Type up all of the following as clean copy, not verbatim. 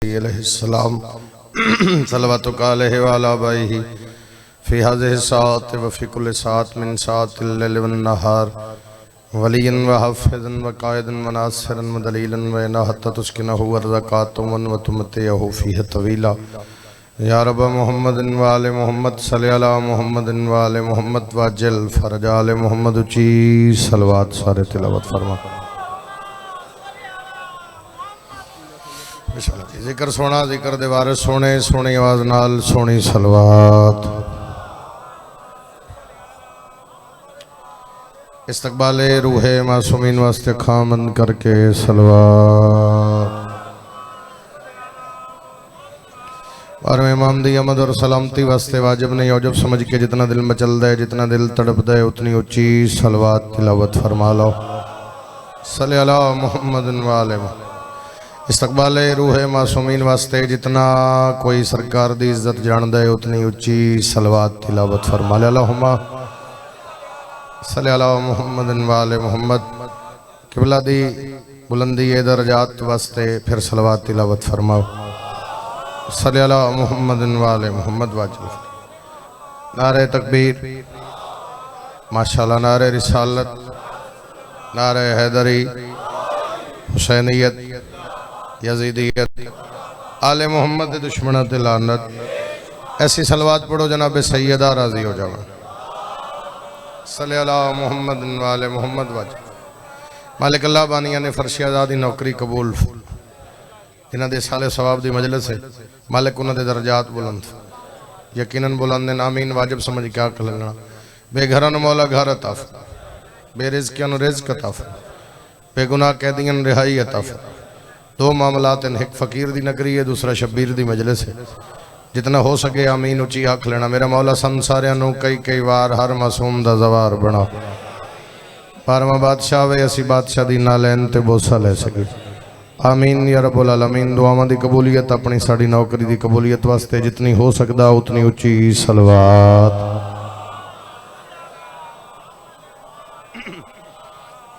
अलैहिस्सलाम सलवातुका अलैहि व अला आबाइही फी हाज़िहि साअत व फी कुल्लि साअत मिन साअतिल लैल वन नहार वलियन व हाफ़िज़न व क़ाइदन व नासिरन व दलीलन व इना हत्ता तुस्किनहु व रज़क़ातुन व तुमतिअहु फ़ीहि तवीला या रब मुहम्मदिन व आले मुहम्मद सल्लि अला मुहम्मदिन व आले मुहम्मद वअज्जिल फ़रज आले मुहम्मद उची सलवात सारे तिलावत फरमा। जिक्र सोना जिक्र दे वारिस सोने सोनी आवाज नाल सोनी सलवात। इस्तकबाले रूहे मासूमीन वास्ते खामन करके सलवात। और इमाम दी अमद और सलामती वास्ते वाजिब नहीं औजब समझ के जितना दिल मचल दे जितना दिल तड़प दे उतनी ऊंची सलवात तिलावत फरमा लो। सल्ले अला मुहम्मदिन व आले मुहम्मद। इस्तकबाले रूहे मासूमीन वास्ते जितना कोई सरकार दी इज्जत जान दे उतनी ऊंची सलवात तिलावत फरमा ले। अल्लाहुम्मा सल्ले अला मुहम्मदिन व आले मुहम्मद। किबला दी बुलंदी दरजात वास्ते फिर सलवात तिलावत फरमाओ। सल्ले अला मुहम्मदिन व आले मुहम्मद वाजिब। नारे तकबीर माशाअल्लाह, नारे रिसालत, नारे हैदरी, हुसैनियत, यजीदियत, आले मोहम्मद दुश्मन ते लानत। ऐसी सलवात पढ़ो जनाब सैयदा राजी हो जावा। सल्ले अला मुहम्मद व आले मोहम्मद वाजिब। मालिक अल्लाह बानिया ने फर्शियादा दी नौकरी कबूल, इन्हां दे साले सवाब दी मजलिस है। मालिक उन्हां दे दरजात बुलंद यकीनन बुलंद ने। आमीन वाजिब समझ क्या कलना। बेघरन मौला घर अता फरमा, बेरिज़्क़ियन रिज़्क़ अता फरमा, बेगुनाह कैदियन रिहाई अता फरमा। दो मामलात हैं, एक फ़कीर दी नगरी है, दूसरा शब्बीर दी मजलिस है। जितना हो सके आमीन उची आख लेना। मेरा मौला संसारियां नूं कई कई वार हर मासूम दा ज़वार बना। बारहवां बादशाह वे असी बादशाह दी ना लैन ते बोसा ले सके। आमीन या रब्बुल आलमीन। दुआवां दी कबूलियत अपनी साड़ी नौकरी दी कबूलियत वास्ते जितनी हो सकदा उतनी उची सलवात।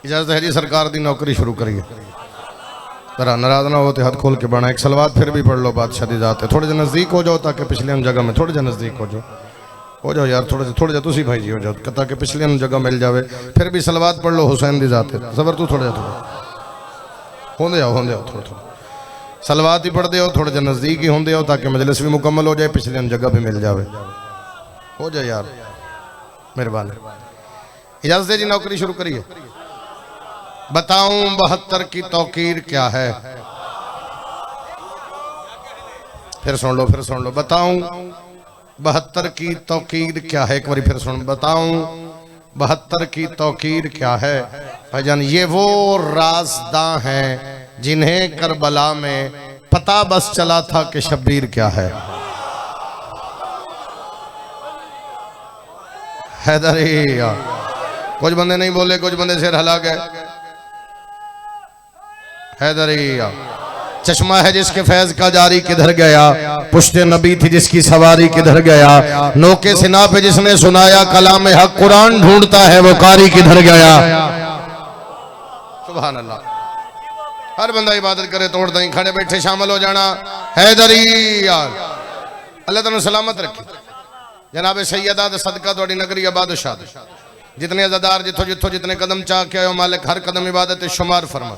इजाजत है जी, सरकार दी नौकरी शुरू करिए। जरा नाराज ना हो तो हाथ खोल के बना। एक सलवात फिर भी पढ़ लो बादशाह दी जाते। थोड़े जे नज़दीक हो जाओ ताकि पिछले जगह में थोड़े जे नज़दीक हो जाओ यार। थोड़े जे तुसी भाई जी हो जाओ ताकि पिछले जगह मिल जाए। फिर भी सलवात पढ़ लो हुसैन दी जाते। सबर तू थोड़े होंदे आओ थोड़ा सलवात ही पढ़ते हो। थोड़े जे नज़दीक ही होंदे हो ताकि मजलिस भी मुकम्मल हो जाए, पिछले जगह भी मिल जाए। हो जाए यार मेहरबानी। इजाज़त जी, नौकरी शुरू करिए। बताऊं 72 की तौकीर क्या है? फिर सुन लो। बताऊं 72 की तौकीर क्या है? एक बार फिर सुन। बताऊं 72 की तौकीर क्या है? भाईजान, ये वो राज़दां हैं जिन्हें करबला में पता बस चला था कि शब्बीर क्या है। हैदरिया। कुछ बंदे नहीं बोले, कुछ बंदे सिर हिला गए। हैदरिया। चश्मा है जिसके फैज का जारी किधर गया, पुश्ते नबी थी जिसकी सवारी किधर गया, नोके सिना पे जिसने सुनाया कलाम हक कुरान ढूंढता है वो कारी किधर गया। सुभान अल्लाह। हर बंदा इबादत करे तोड़ दई, खड़े बैठे शामिल हो जाना। हैदरिया। अल्लाह तुहानू सलामत रखे। जनाब सैयदा दा सदका थोड़ी नगरी बादशाह। जितने अज़ादार जिथों जिथों जितने कदम चाह के आयो, मालिक हर कदम इबादत शुमार फरमा।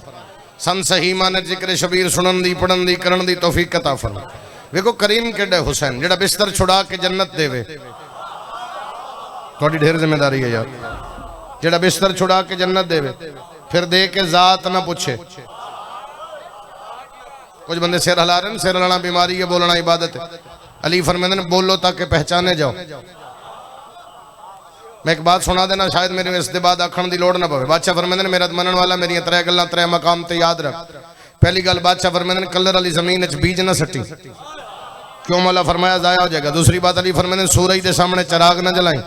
सन सही माने जिक्र शबीर सुनन दी पढ़न दी करन दी तौफीक अता फरमा। देखो करीम केडे हुसैन जेड़ा बिस्तर छुड़ा के जन्नत देवे। थोड़ी ढेर जिम्मेदारी है यार। जेड़ा बिस्तर छुड़ा के जन्नत देवे फिर दे के जात ना पूछे। कुछ बंदे सिर हिला रहे हैं। सिर हिलाना बीमारी है, बोलना इबादत है। अली फरमाते हैं बोलो ताकि पहचाने जाओ। मैं एक बात सुना देना, शायद मेरे इसके बाद आखण की लोड़ ना पवे। बादशाह फरमाते हैं मेरा मनन वाला मेरी 3 गल्लां 3 मकाम ते याद रख। पहली गल बादशाह फरमाते हैं कलर वाली जमीन च बीज ना सट्टी, क्यों मौला फरमाया जाया हो जाएगा। दूसरी बात अली फरमाते हैं सूरज के सामने चिराग ना जलाई,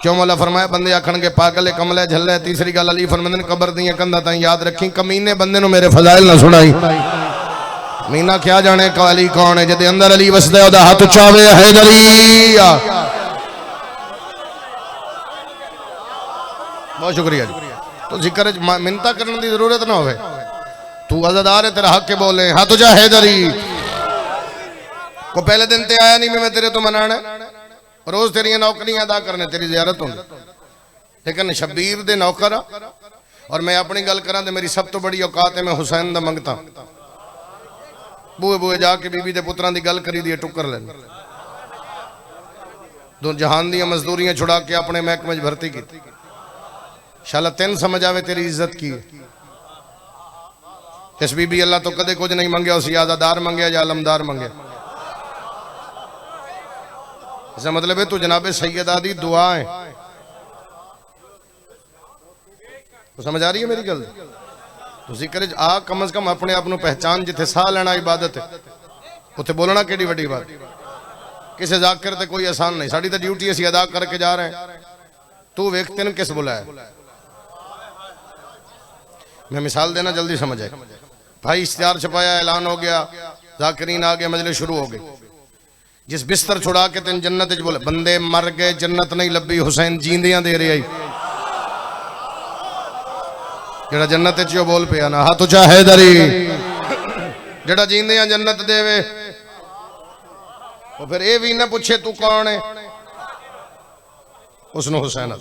क्यों मौला फरमाया बंदे आखण के पागल कमले झल्ले। तीसरी गल अली फरमाते हैं कबर दी कंधा ताई याद रखी, कमीने बंदे नु मेरे फजाइल ना सुनाई। मीना क्या जाने अली कौन है, जिदे अंदर अली वसदा ओदा हाथ उचावे। हैदरिया। बहुत शुक्रिया जी। तो जिक्र मिन्नता करने की जरूरत ना हो। तू अज़ादार है, तेरा हक के बोले। हाँ तुझा हैदरी को पहले दिन ते आया नहीं मैं तेरे तो मनाना, रोज तेरिया नौकरियां अदा करने, तेरी जियारत होनी, लेकिन शबीर दे नौकर और मैं अपनी गल करा तो मेरी सब तो बड़ी औकात है, मैं हुसैन दा मंगता। बूए बूए जाके बीबी दे पुत्रां दी गल करी दी टुकर लेने, दो जहान दी मजदूरियां छुड़ा के अपने महकमे भर्ती की। शाला तेन समझ आवे तेरी इज्जत की। इस बीबी अल्लाह तो कदे कुछ नहीं मंगया, उस यादादार मंगया या आलमदार मंगया। इसका मतलब है तू जनाबे सैयदा दी दुआ है। तो समझ आ रही है मेरी गल? तो जिक्र आ कम अज कम अपने आप पहचान, जिथे साह लेना इबादत है उथे बोलना केड़ी वड्डी बात। किसी जाकर ते कोई आसान नहीं, साड़ी तो ड्यूटी असी अदा करके जा रहे हैं। तू वेख तेन किस बुलाया। मैं मिसाल देना जल्दी समझ आए। भाई इश्तिहार छपाया, ऐलान हो गया, जाकिरीन आ गए, मजलिस शुरू हो गई। जिस बिस्तर छुड़ा के तेन जन्नत च बोले, बंदे मर गए जन्नत नहीं लभी, हुसैन जींदियां दे रही। जेड़ा जन्नत च बोल पिया ना हाथ उचा हैदरी, जेड़ा जींदियां जन्नत देवे। और फिर ये भी ना पूछे तू कौन है, उसने हुसैन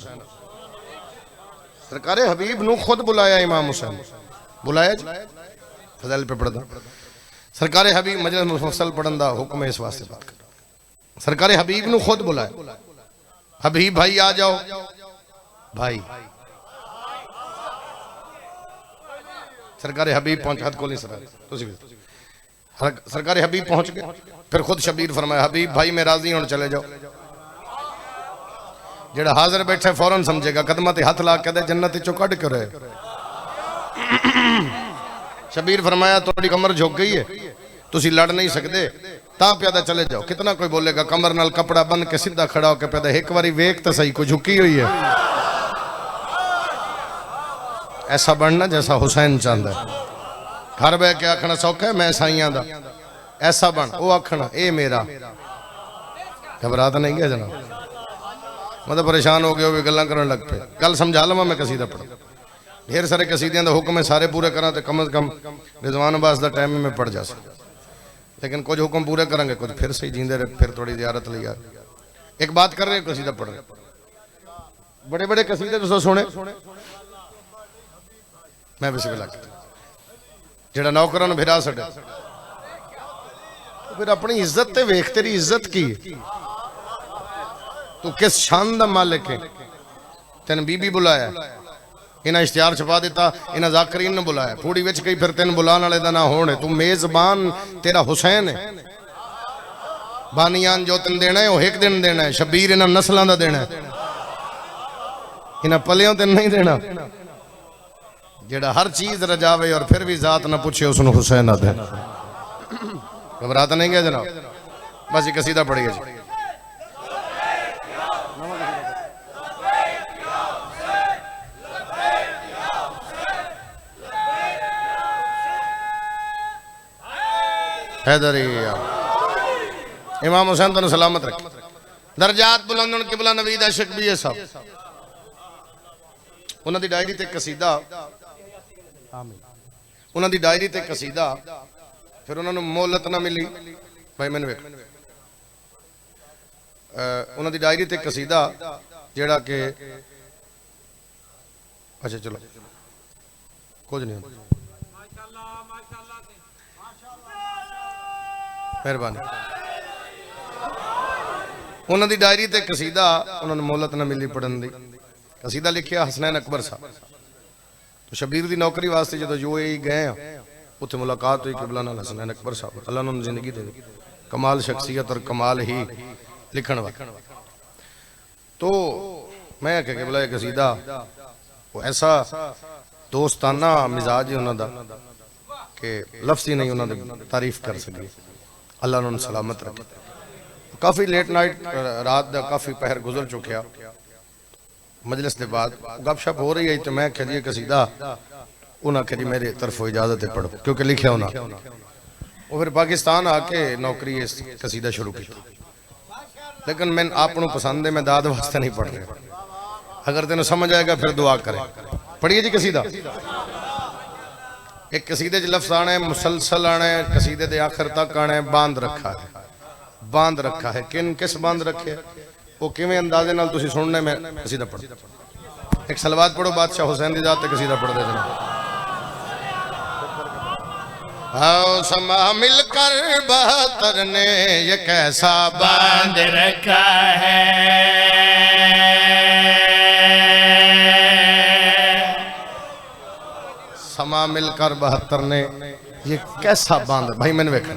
सरकार हबीब नू खुद बुलाया। इमाम हुसैन बुलाया, फजल पे पढ़दा सरकार हबीब मजलिस मुफस्सल पढ़न दा हुक्म है। इस वास्ते बात कर, सरकार हबीब नू खुद बुलाया। हबीब भाई आ जाओ। भाई सरकार हबीब पहुंच, हाथ को नहीं सर, सरकार हबीब पहुंच गए। फिर खुद शबीर फरमाया, हबीब भाई मैं राजी हूं, चले जाओ। जेड़ा हाजिर बैठे फौरन समझेगा, कदमां ते हाथ ला के दे जन्नत चो कढ़ के रहे। शबीर फरमाया थोड़ी कमर झुक गई है, तुसी लड़ नहीं सकते, ता प्यादा चले जाओ। कितना कोई बोलेगा कमर नाल कपड़ा बन के सीधा खड़ा होकर प्यादा, एक बारी वेख तो सही कोई झुकी हुई है। ऐसा बनना जैसा हुसैन चाहता है। घर बह के आखना सौखा है मैं साइयां दा, ऐसा बन। वो आखना ए मेरा। घबरा तो नहीं गया जनाब? मतलब परेशान हो गए, भी गल्लां करने लग पे। कल समझा लवा मैं कसीदा पढ़, ढेर सारे कसीदियां दा हुक्म है, सारे पूरे करा तो कम अज कम रिजवान अब्बास दा टाइम में पढ़ जा सकता। लेकिन कुछ हुक्म पूरे करेंगे, कुछ फिर सही जींदे रहे, फिर थोड़ी जियारत लिया। एक बात कर रहे कसीदा पढ़ रहे, बड़े बड़े कसीदे तो सुने मैं बिस्मिल्लाह जेड़ा नौकरां नूं फिरा छड्या। फिर अपनी इज्जत ते वेख, तेरी इज्जत की तू किस शान दा मालिक है। तेन बीबी बुलाया, इन्हें इश्तिहार छपा दिता, इन्हें जाकिरीन ने बुलाया, थोड़ी विच गई, फिर तेन बुलाने वाले दा ना होने। तू मेजबान तेरा हुसैन है। बानियान जो तेन देना है वो एक दिन देना है। शबीर इन्हां नस्लों का देना है, इन्हां पलियों तेन नहीं देना। जेड़ा हर चीज रजावे और फिर भी जात ना पूछे, उसने हुसैन आ देना। घबरा तो नहीं गया जनाब? बस ये कसीदा पढ़िए जी। हैदरिया इमाम हुसैन तो सलामत रखे, दर्जात बुलंद किबला नबी दा शिकबी है साहब। उन्हां दी डायरी ते कसीदा, उन्हां दी डायरी ते कसीदा, फिर उन्होंने मोहलत ना मिली। भाई मैंने वेख उन्हां दी डायरी ते कसीदा जेड़ा के, अच्छा चलो कुछ नहीं, मेहरबानी। उन्हां दी डायरी ते कसीदा, उन्होंने मोहलत ना मिली पढ़न दी। कसीदा लिखिया हसनैन अकबर साहब। तो शबीर दी नौकरी वास्ते जो यूएई गए उत्थे मुलाकात हुई किबला नाल हसनैन अकबर साहब। अल्लाह ने जिंदगी दे कमाल शख्सियत और कमाल ही लिखण वाला। तो मैं कह किबला ये कसीदा वो ऐसा दोस्ताना मिजाज है उन्होंने कि लफ्ज़ ही नहीं उन्होंने तारीफ कर सके। अल्लाह ने सलामत रखे। काफ़ी लेट नाइट रात का काफ़ी पहर गुजर चुकिया। मजलिस के बाद गपशप हो रही है तो मैं कह कसीदा उन्हें कह मेरे तरफों इजाजत है पढ़ो, क्योंकि लिखा उन्हें। वो फिर पाकिस्तान आके नौकरी इस कसीदा शुरू की, लेकिन मैं आपको पसंद है, मैं दाद वास्ते नहीं पढ़ रहा। अगर तेन समझ आएगा फिर दुआ करे। पढ़िए जी कसीदा। एक कसीदे च लफ्ज आना है, मुसलसल आना है, कसीदे के आखिर तक आना है, बांध रखा है। बांध रखा है। किस बांध रखे वो किवें अंदाजे नाल तुसी सुनने में कसीदा पढ़। एक सलवात पढ़ो बादशाह हुसैन दी जात ते कसीदा पढ़ दे देना। आओ समा मिलकर 72 ने ये कैसा बांध रखा है, समा मिलकर 72 ने ये कैसा बांध। भाई मैंने देखा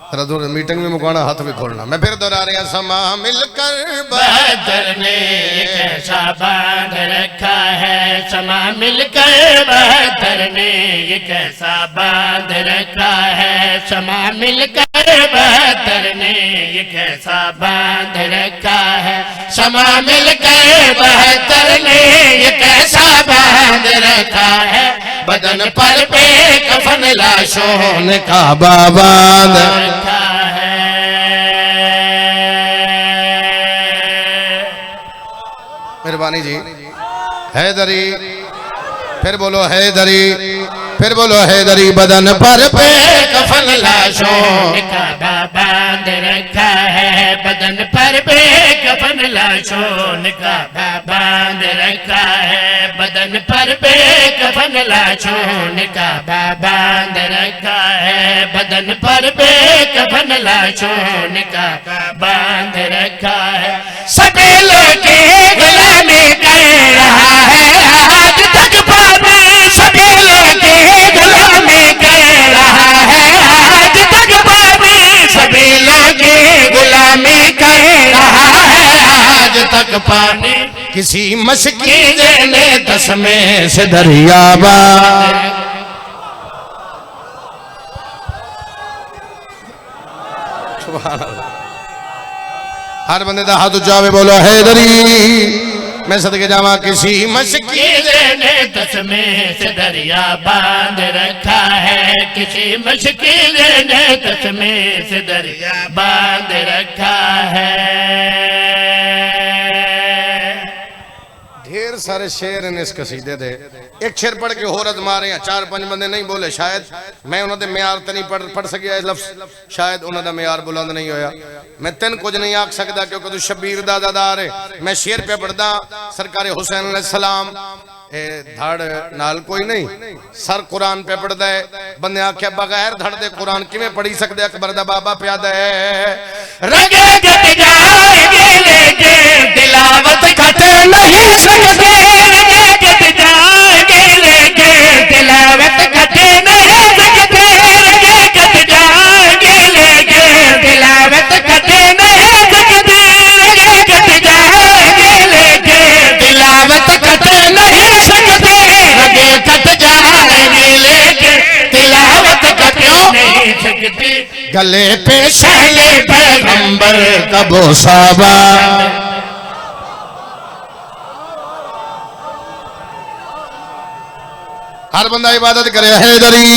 जरा मीटिंग में मुकाना हाथ भी खोलना। मैं फिर दोहरा रहा समा मिलकर 72 ने ये कैसा बांध रखा है, समा मिलकर 72 ने ये कैसा बांध रखा है, समा मिलकर 72 ने ये कैसा बांध रखा है, समा मिलकर 72 ने ये कैसा बांध रखा है, बदन पर बेकफन लाशों का बांध रखा है। मेहरबानी जी। हैदरी फिर बोलो, हैदरी फिर बोलो, हैदरी बदन पर बेकफन लाशों का बांध रखा है, बदन पर बेकफन लाशों का बांध रखा है, बदन पर बेकफन लाशों का बांध रखा है, बदन पर बेकफन लाशों का बांध रखा है। सभी लेके गुलामी कर रहा है आज तक पापी, सभी लेके गुलामी कर रहा है आज तक पापी, सभी लेके गुलामी कर रहा है आज तक पानी। किसी मशकी ने 10 में से दरियाबा हर बंदे का हाथ ऊंचा वे बोलो हैदरी। मैं सदके जावा किसी मशकी ने 10 में से दरिया बांध रखा है, किसी मुश्किल ने 10 में से दरिया बांध रखा है। ढेर सारे शेर इन इस कसीदे दे। एक शेर पढ़ के होर अजमा रहे हैं, 4-5 बंदे नहीं बोले। शायद मैं उन्होंने म्यार तो नहीं पढ़ सकिया लफ्ज, शायद उन्होंने म्यार बुलंद नहीं होया। मैं तेन कुछ नहीं आख सकता क्योंकि तू शबीर दा दादार है। मैं शेर पे पढ़दा सरकार हुसैन अलैहिस्सलाम धड़ नाल कोई नहीं, सर कुरान पे पढ़दा है। बंदे आख्या बगैर धड़ दे कुरान किवें पढ़ी सकदे? अकबर दा बाबा प्यादा है रगे गट जाएंगे लेके तिलावत खट नहीं सकते, रगे गट जाएंगे लेके तिलावत खट नहीं सकते, रगे गट जाएंगे लेके तिलावत खट नहीं सकते, रगे गट जाएंगे लेके तिलावत खट नहीं सकते, रगे कट जाएंगे लेके तिलावत खट नहीं सकते। गले पे शहले पैगंबर का बोसाबा। हर बंदा इबादत करे हैदरी।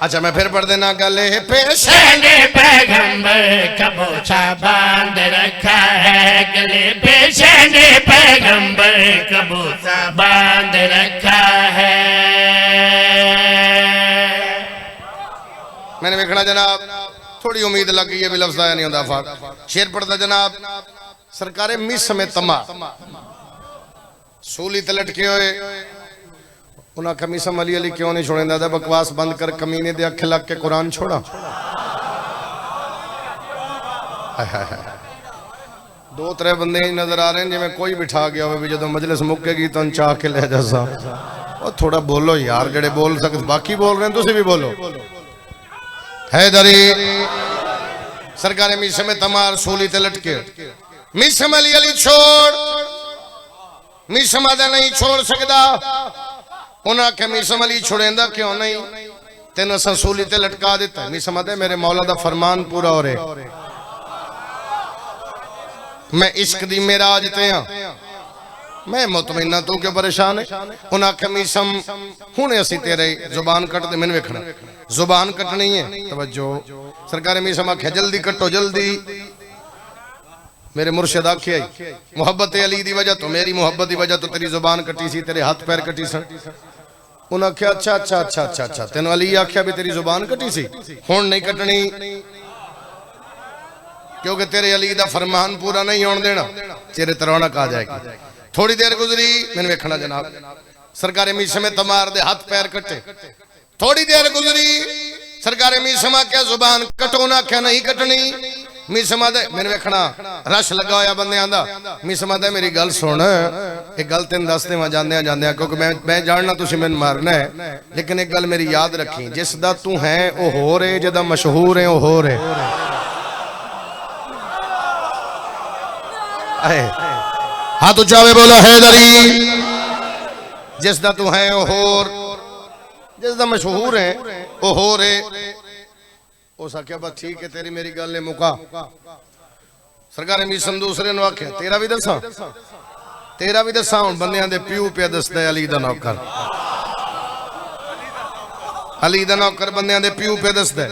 अच्छा मैं फिर पढ़ देना। गले पे शहले पैगंबर का बोसा बांध रखा है, गले पे शहले पैगंबर का बोसा बांध रखा है। मैंने देखना जनाब, थोड़ी उम्मीद लग गई है भी लफ्ज़ आया नहीं होता। फाक शेर पढ़ता जनाब सरकारे मिस में तमा सूली ते लटके होए उन्हें कमीसा मली अली क्यों नहीं छोड़े? दादा बकवास बंद कर, कमीने दे अख लग के कुरान छोड़ा। दो त्रै बंदे नजर आ रहे हैं जिवें कोई बिठा गया हो भी जो मजलिस मुक्केगी तो चाह के ले जा। और थोड़ा बोलो यार, जेड़े बोल सकते बाकी बोल रहे हैं, तुसी भी बोलो। हैदरी सरकार मीसे में तमार सूली ते लटके मीसे में अली छोड़, मीसे मादा नहीं छोड़ सकता। उन्हें आख्या मीसम अली छुड़ेंदा क्यों नहीं? तेन असा सूली ते लटका दिता। मीसम आदे मेरे मौला दा फरमान पूरा हो रहा, मैं इश्क दी मेराज ते हां, मैं मुतमइन्ना तू क्यों परेशान है? उन्हें आख्या मीसम हुणे असी तेरे जुबान कट दे। मैंने वेखना जुबान कटनी है, तवज्जो। सरकार मीसम आख्या जल्दी कटो जल्दी। मेरे मुर्शिद आखे मोहब्बत अली दी वजह तो, मेरी मोहब्बत की वजह तो तेरी जुबान कटी सी, तेरे हाथ पैर कटी सन। उन्हें आख्या अच्छा अच्छा अच्छा अच्छा अच्छा तेन अली आख्या भी तेरी जुबान कटी सी हुण नहीं कटनी क्योंकि तेरे अली दा फरमान पूरा नहीं होने देना तेरे ते रौनक आ जाएगी। थोड़ी देर गुजरी मैंने वेखना जनाब सरकार मीसम में तमार दे हाथ पैर कटे। थोड़ी देर गुजरी सरकार मीसमा क्या जुबान कटो ना क्या नहीं कटनी मीसमा दे मैंने वेखना रश लगा होया बंदियां दा मीसमा दे मेरी गल सुन एक गल तेन दस देवां जांदियां जांदियां क्योंकि मैं जानना तुसीं मैनूं मारना है लेकिन एक गल मेरी याद रखी जिस दा तू है ओ हो रे जिदा मशहूर है ओ हो रे हाथ उचावे बोलो हैदरी जिस दा तू है ओ होर जिस दा मशहूर है ओ हो रे उस आख्या बस ठीक है तेरी मेरी गल ने मुका। सरकार मीसम दूसरे नु आख्या तेरा भी दसा हुण बंदियां दे प्यू पे दसदा अली दा नौकर अली दा नौकर बंदियां दे प्यू पे दसदा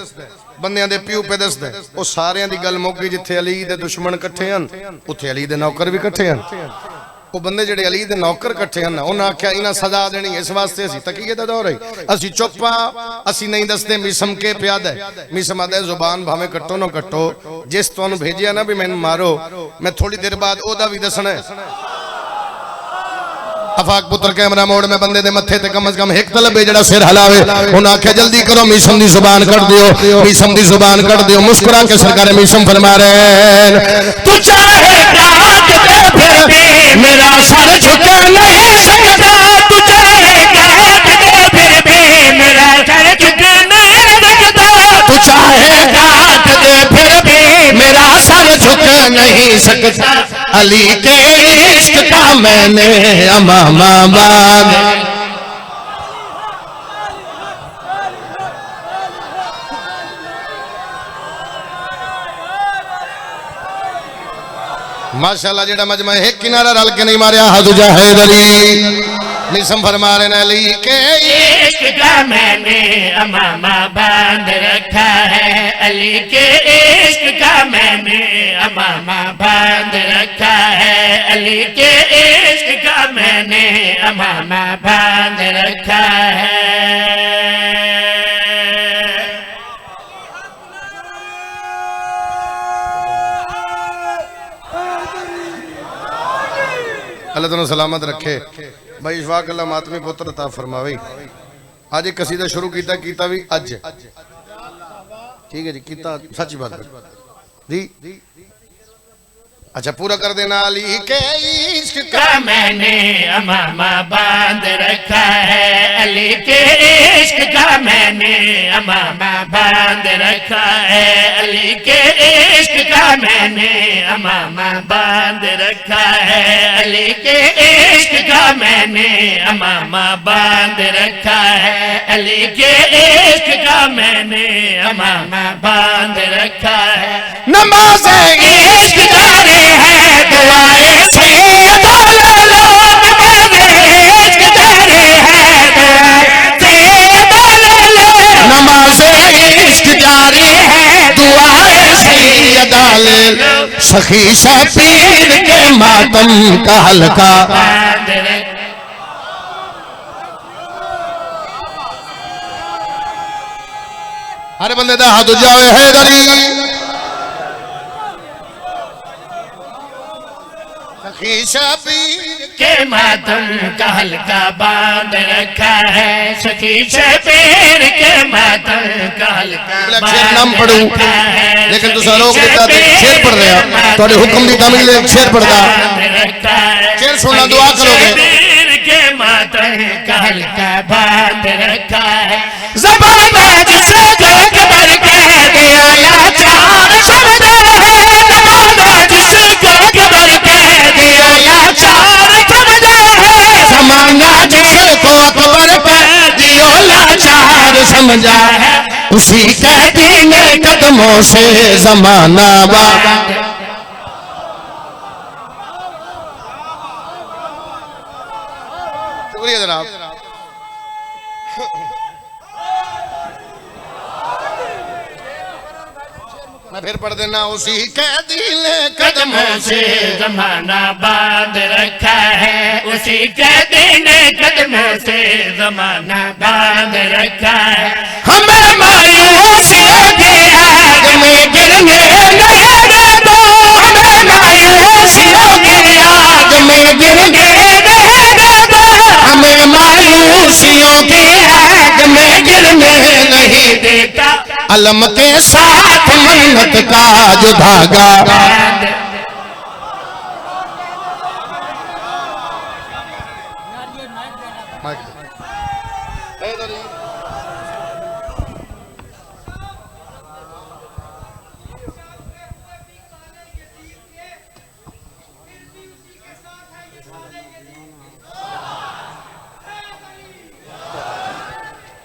बंदियां दे प्यू पे दसदा ओ सारियां दी गल मुक गई जिथे अली दे दुश्मन इकट्ठे हन उथे अली दे नौकर भी इकट्ठे हन। वो बंदे जेडे अली दे नौकर इकट्ठे हैं उन्हें आख्या इन्हें सजा देनी इस वास्ते असी तकीए दा दौर है असी चुप हाँ असी नहीं दसते मीसम के प्याद है मीसम आदा जुबान भावे कट्टो ना कट्टो जिस तुहानू भेजिया ना भी मैनू मारो मैं थोड़ी देर बाद ओदा भी दसना है। अफाक पुत्र कैमरा मोड़ में बंदे दे मत्थे ते कम से कम एक तलब है जेड़ा सिर हलावे उन्हें आख्या जल्दी करो मीसम दी जुबान कट दियो मीसम दी जुबान कट दियो। मुस्कुरा के सरकार मीसम फरमा रहे हैं तू चाहे काट दे फिर भी मेरा सर झुका नहीं सकता तू चाहे काट दे फिर भी मेरा सर झुका नहीं सकता तू चाहे काट दे फिर भी मेरा सर झुका नहीं सकता अली के इश्क का मैंने अमामा बांधा। माशाअल्लाह जेड़ा मजमा एक किनारा रल के नहीं मारिया हदुजा हैदरी मीसम फरमा रहे हैं अली के इश्क का मैंने अमामा बांध रखा है अली के इश्क का मैंने अमामा बांध रखा है अली के इश्क का मैंने अमामा बांध रखा है। अल्लाह तुम सलामत रखे भाई इशफाक अल्लाह मातमी पुत्र ता फरमावे। आज एक कसीदा शुरू कीता भी अज ठीक है जी कीता सच्ची बात जी अच्छा पूरा कर देना अली के इश्क का मैंने अमामा बांध रखा है अली के इश्क का मैंने अमामा बांध रखा है अली के इश्क का मैंने अमामा बांध रखा है अली के इश्क का मैंने अमामा बांध रखा है अली के इश्क का मैंने अमामा बांध रखा है। नमाज इश्क जारी है दुआएं से अदा लो इश्क जारी है दुआएं से अदा लो नमाज इश्क जारी है दुआएं से अदा ले लो सखी शबीर के मातम का हल्का बांध रखा हर बंदे दा हाथ जावे हैदरी शबीर के मातम का हल्का बांध रखा है सखी शबीर के मातम का हल्का शेर नाम पढ़ू लेकिन तुसा लोग शेर पढ़ रहे हो थोड़े हुक्म दी कमी ले शेर पढ़दा शेर सुनना दुआ करोगे शबीर के मातम का हल्का बांध रखा है ज़बान जिसे जोग भर कह दिया लाचार समझा है ज़बान जिसे जोग भर कह दिया लाचार समझा है जमाना जिसको अकबर कह दियो लाचार समझा है उसी कैदी ने कदमों से जमाना बांधा। शुक्रिया जनाब। मैं फिर पढ़ देना। उसी के दिल कदमों से जमाना बांध रखा है, उसी के दिन कदमों से जमाना बांध रखा है। हमें मायूसियों की आग में गिरने नहीं दो, हमें मायूसियों की आग में गिरने नहीं दो, हमें मायूसियों की आग में गिरने नहीं देता। अलम के साथ मन्नत का जो धागा,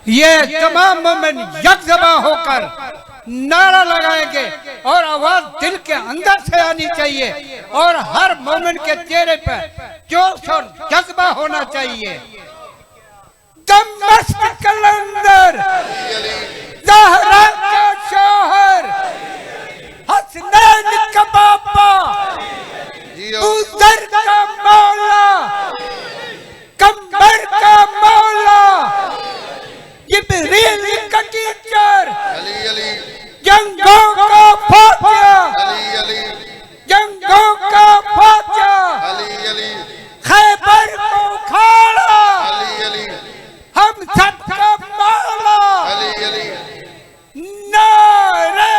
ये तमाम मोमिन यकजबा होकर नारा लगाएंगे और आवाज दिल के अंदर से आनी चाहिए और हर मोमिन के चेहरे पर जोश और जज्बा होना चाहिए। दमश्क कलंदर, ज़हरा का शौहर, हसनैन का बापा, उज़र का मौला, कंबर का मौला, जिब्रील का टीचर, जंगों का फातिहा, जंगों का फातिहा, खैबर को खाड़ा, हम सबका मौला, नारे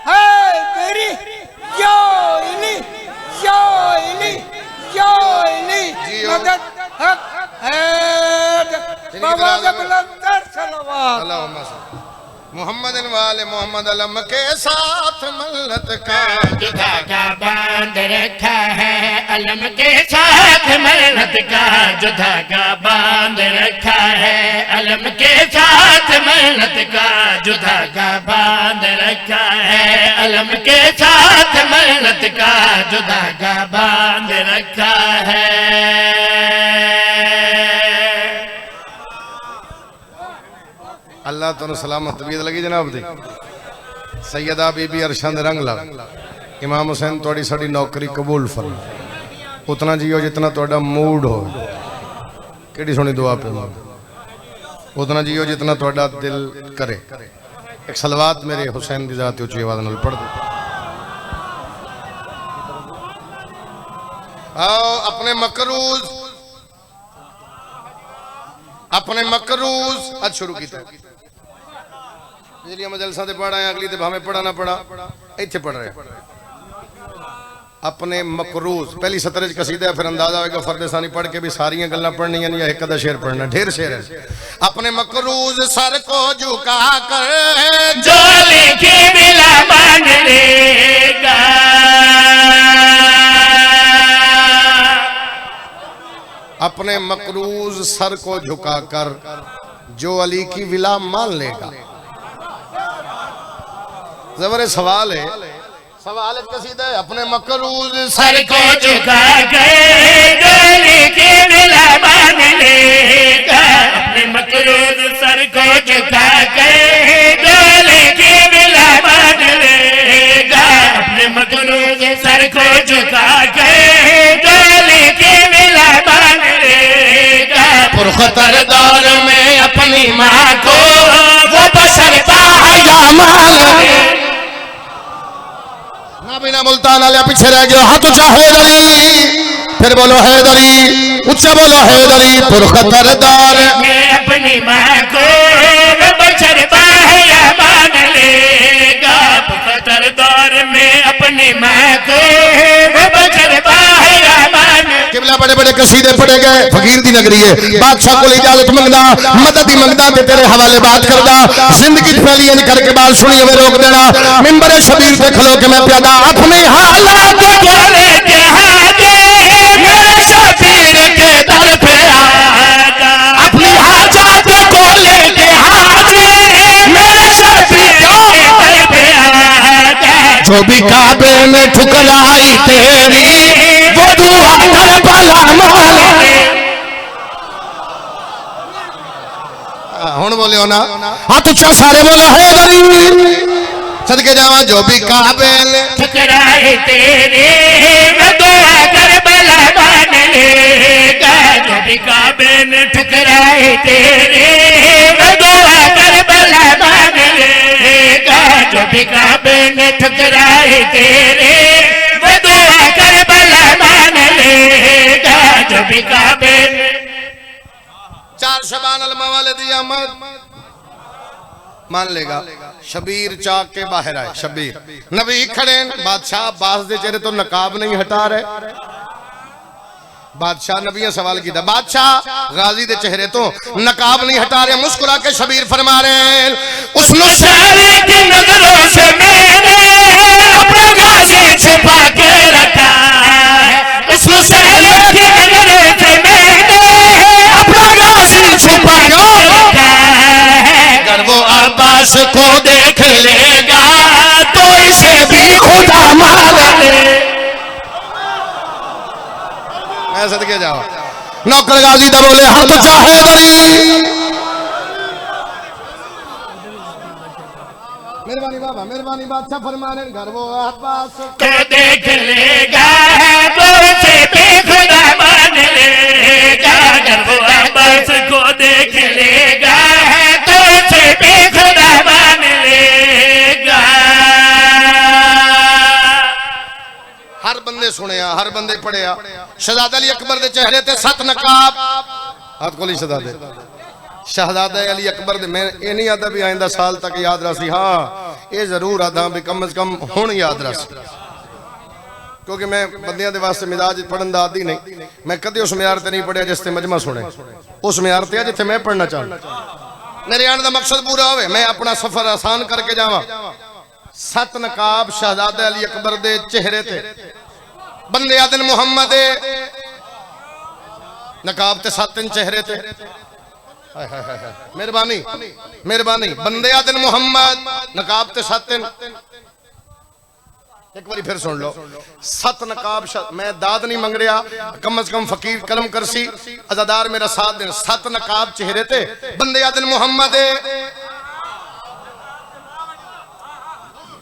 हैदरी, या इली, या इली, या इली, मदद हक हैदर, बाबा बुलंदर सलावत। मोहम्मद वाले मोहम्मद अलम के साथ मन्नत का जो धागा बांध रखा है, अलम के साथ मन्नत का जो धागा बांध रखा है, अलम के साथ मन्नत का जो धागा बांध रखा है, अलम के साथ मन्नत का जो धागा बांध रखा है। अल्लाह तुम सलामत तबीयत लगी जनाब दी। सैयदा बीबी अरशद रंग ला, इमाम हुसैन थोड़ी साड़ी नौकरी कबूल फरमा, उतना जियो जितना थोड़ा मूड हो। केड़ी सोनी दुआ पे उतना जियो जितना थोड़ा दिल करे। एक सलवात मेरे हुसैन की जात उच्ची आवाज नाल पढ़ दो। आओ अपने मकरूज आज शुरू किया। पिछली मजलसा ते पढ़ा है, अगली ते भावें पढ़ा ना पढ़ा, इत्थे पढ़ रहे अपने मकरूज। पहली सतर च कसीदा है, फिर अंदाजा होगा फरदेसानी पढ़ के भी सारियां गल्लां पढ़नियां या एक अद्धा शेर पढ़ना। ढेर शेर है। अपने मकरूज सर को झुका कर जो लिखी मिला मान लेगा, अपने मकरूज सर को झुकाकर जो अली की विला मान लेगा। जबरे सवाल है, सवाल कसीदा है। अपने मकरूज सर को झुका कर जो अली की विला मान लेगा, अपने मकरूज सर को झुका कर जो अली की विला मान लेगा, अपने मकरूज सर को झुका कर जो अली की विला मान लेगा। पुरखतर दौर में अपनी माँ को वो बशरता है या माल, ना बिना मुल्तान आलिया पीछे रह गया। हाथ ऊंचा हैदरी, फिर बोलो हैदरी, ऊंचा बोलो हैदरी। पुरखतर दौर में अपनी माँ को वो बशरता है या मान लेगा, पुरखतर दौर में अपनी माँ को वो बशरता है या मान। किबला बड़े बड़े कसीदे पढ़े गए। फकीर दी नगरी है, बादशाह को इजाजत मंगदा, मदद ही मंगदा ते तेरे हवाले बात करदा। जिंदगी फैली इन करके बात सुनिए वे रोक देना। मिंबर शबीर पे खलो के मैं प्यादा अपने हालात बोले के हाजे मेरे शबीर के दर पे आजा, अपनी हाजात को लेके हाजिर मेरे शबीर के दर पे आजा। जो भी काबे में ठुकराई तेरी वो दुआ करबला माले। हुन बोलियो ना, हाथ ऊंचा सारे बोलो हैदरी, सदके जावा जो भी काबे ने ठुकराए तेरे मैं दुआ करबला मान लेगा। जो भी काबे ने ठुकराए तेरे मैं दुआ करबला मान लेगा। जो भी काबे ने ठुकराए तेरे मैं दुआ करबला मान लेगा। जो भी काबे ने 4 शबान अल मवालिद अहमद मान लेगा। शबीर चाक के बाहर आए। शबीर नबी खड़े, बादशाह अब्बास दे चेहरे तो नकाब नहीं हटा रहे। बादशाह नबी ने सवाल किया, बादशाह गाजी दे चेहरे तो नकाब नहीं हटा रहे। मुस्कुरा के शबीर फरमा रहे, उस सारे की नजरों से मैंने अपना गाजी छुपा के रखा है। उस सारे की नजरों से मैंने अपना गाजी छुपा के रखा है। अगर वो अब्बास को देख लेगा तो इसे भी खुदा मान ले। मैं सदके जाओ। नौकर गाजी दा बोले हाथ चाहे दरी। मेहरबानी बाबा, मेहरबानी बादशाह फरमाने घर वो अब्बास को देख लेगा तो इसे भी खुदा मान लेगा। अगर वो अब्बास को देख लेगा तो इसे भी खुदा मान लेगा। हर बंदे सुनिया, हर बंदे पढ़िया। शहजादा अली अकबर दे चेहरे ते 7 नकाब। हाथ कोली शहजादे शहजादा अली अकबर दे मैं ये नहीं आता भी आइंदा साल तक याद रसी। हाँ ये जरूर आदा भी कम से कम हुण याद रसी, क्योंकि मैं बंदियां दे वास्ते मिजाज पढ़न दा आदी नहीं। मैं कदे उस म्यार ते नहीं पढ़िया जिसते मजमा सुने। उस म्यार ते जिथे मैं पढ़ना चाहूं। मेरे आने दा मकसद पूरा होवे, मैं अपना सफर आसान करके जावा। 7 नकाब शहजादा अली अकबर दे चेहरे ते। बंदे आदन मुहम्मद नकाब ते 7 चेहरे ते। मेहरबानी मेहरबानी। बंदे आदन मुहम्मद नकाब ते 7। एक बारी फिर सुन लो। 7 नकाब। मैं दाद नहीं मंग रहा, कम से कम फकीर कलम करसी अजादार मेरा साथ देन। 7 नकाब चेहरे ते बंदे आदन मुहम्मद।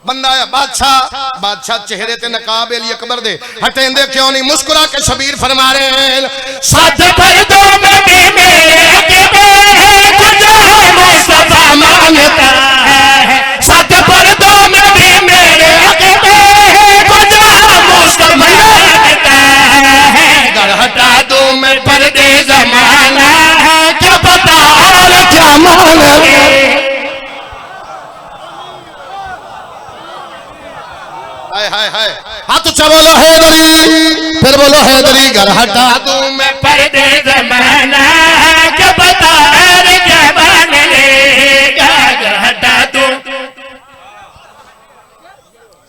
बंदा आया बादशाह, बादशाह चेहरे ते नकाब अली अकबर दे हटेंदे क्यों नहीं। मुस्कुरा के शबीर फरमा रहे हैं, 7 पर्दों में भी मेरे तुझे मुस्तफा मांगता है। 7 पर्दों में भी मेरे तुझे मुस्तफा मांगता है। अगर हटा दूं मैं पर्दे ज़माना क्या पता और क्या मांगे। हाय हाय हाय। हाथ ऊंचा बोलो हैदरी, फिर बोलो हैदरी। घर हटा दूं मैं पर्दे ज़माना क्या पता और क्या मान लेगा। अगर हटा दूं।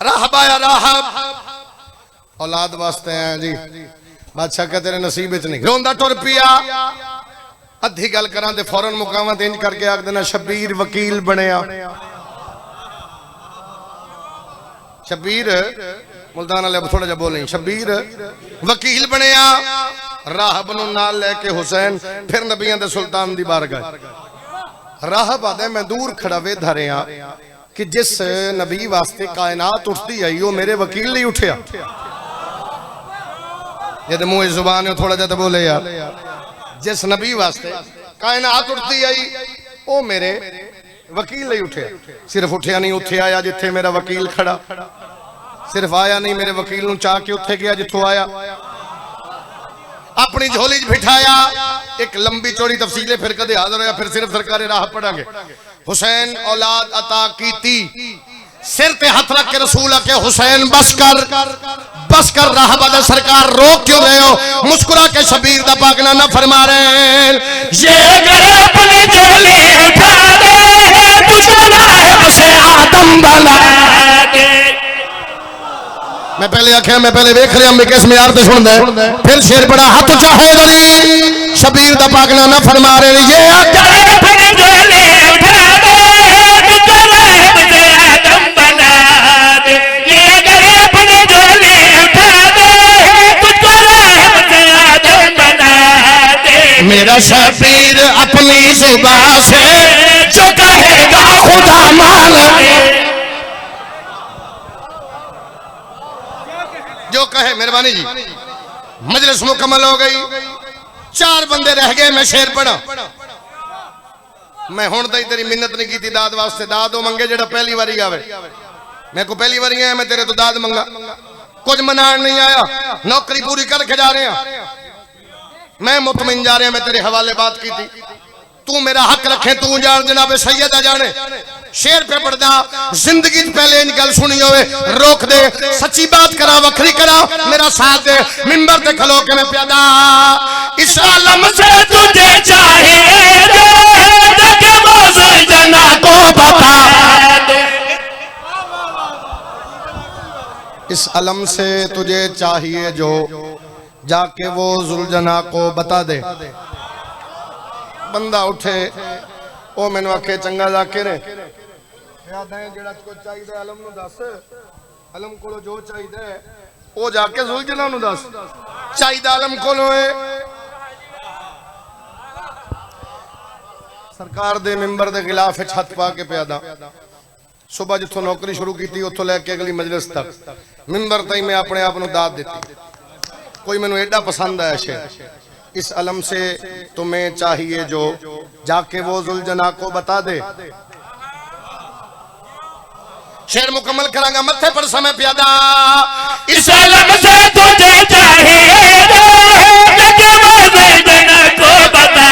राहब आया राहब, औलाद वास्ते हैं जी। बादशाह कहते तेरे नसीब च नहीं। रोंदा टुर पिया। अद्धी गल करा ते फौरन मुकावत इंज करके आख देना शबीर वकील बनया। शबीर मुल्तान वाले थोड़ा जा बोलें। शबीर वकील बनया। राहब नूं नाल लेके हुसैन फिर नबियां दे सुल्तान दी बारगाह। राहब आदे मैं दूर खड़ा वे धरिया कि जिस नबी वास्ते कायनात उठती आई वो मेरे वकील नहीं उठिया। ये तो मुंह जुबान है थोड़ा जा तो बोले यार। जिस नबी वास्ते कायनात उठती आई वो मेरे वकील नहीं उठे। सिर्फ उठिया नहीं, उठे आया जिथे मेरा वकील खड़ा। सिर्फ आया नहीं, मेरे वकील नूं चाह के उठे गया जिथों आया। अपनी झोली च बिठाया। एक लंबी चौड़ी तफसीलें फिर कदे हाजिर होया, फिर सिर्फ सरकार राह पढ़ांगे। हुसैन औलाद अता कीती। सिर ते हाथ रख के रसूल आके हुसैन बस कर राहब सरकार रोक क्यों रहे हो। मुस्कुरा के शबीर दा पागना न फरमा रहे। ये अगर अपनी झोली उठा दे दुश्मना है उसे आदम बना दे। मैं पहले आख्या, मैं पहले वेख रहा मैं किस म्यार ते सुनदा है। फिर शेर बड़ा हाथ चाहे दरी शबीर दा पागना न फरमा रहे। ये अगर अपनी झोली उठा दे दुश्मना है उसे आदम बना दे। ये अगर अपनी झोली उठा दे दुश्मना है उसे आदम बना दे। मेरा शबीर अपनी जुबान से जो कहेगा खुदा मान ले। है मेहरबानी जी। मजलिस मुकम्मल हो गई, 4 बंदे रह गए। मैं शेर पढ़ा, मैं हुण ताईं तेरी मिन्नत नहीं की दाद वास्ते। दाद वो मंगे जेड़ा पहली बारी आवे। मैं को पहली बारी आया, मैं तेरे तो दाद मंगा, कुछ मनाण नहीं आया। नौकरी पूरी करके जा रहे हैं, मैं मुतमिन जा रहा, मैं तेरे हवाले बात की थी, तू मेरा हक रखे, तू जान जनाबे सैयद आ जाने। शेर पे पढ़दा, जिंदगी पहले इन गल सुनी होवे, रोक दे, सच्ची बात करा, वखरी करा, मेरा साथ दे। मिंबर पे खलो के मैं प्यादा, इस आलम से तुझे चाहिए कि वो ज़ुलजना को बता दे। इस अलम से तुझे चाहिए जो, जाके वो ज़ुलजना को बता दे। बंदा उठे, ओ मैनू आखे चंगा जाके ने जेड़ा को चाहिए अलम नू दस, अलम कोलो जो चाहिए ओ जाके ज़ुलजना नू दस। चाहिए अलम कोलो है। सरकार दे मिंबर दे खिलाफ छत पा के प्यादा, सुबह जिथों नौकरी शुरू की उतों लैके अगली मजलिस तक मिंबर तई मैं अपने आप नू दाद दी। कोई मैनू एडा पसंद आया शेर, इस अलम से तुम्हें चाहिए जो, जाके वो ज़ुलजना को बता दे। शेर मुकम्मल करांगा, मत्थे पर समय प्यादा, इस अलम से तुझे चाहिए जो, जाके वो ज़ुलजना को बता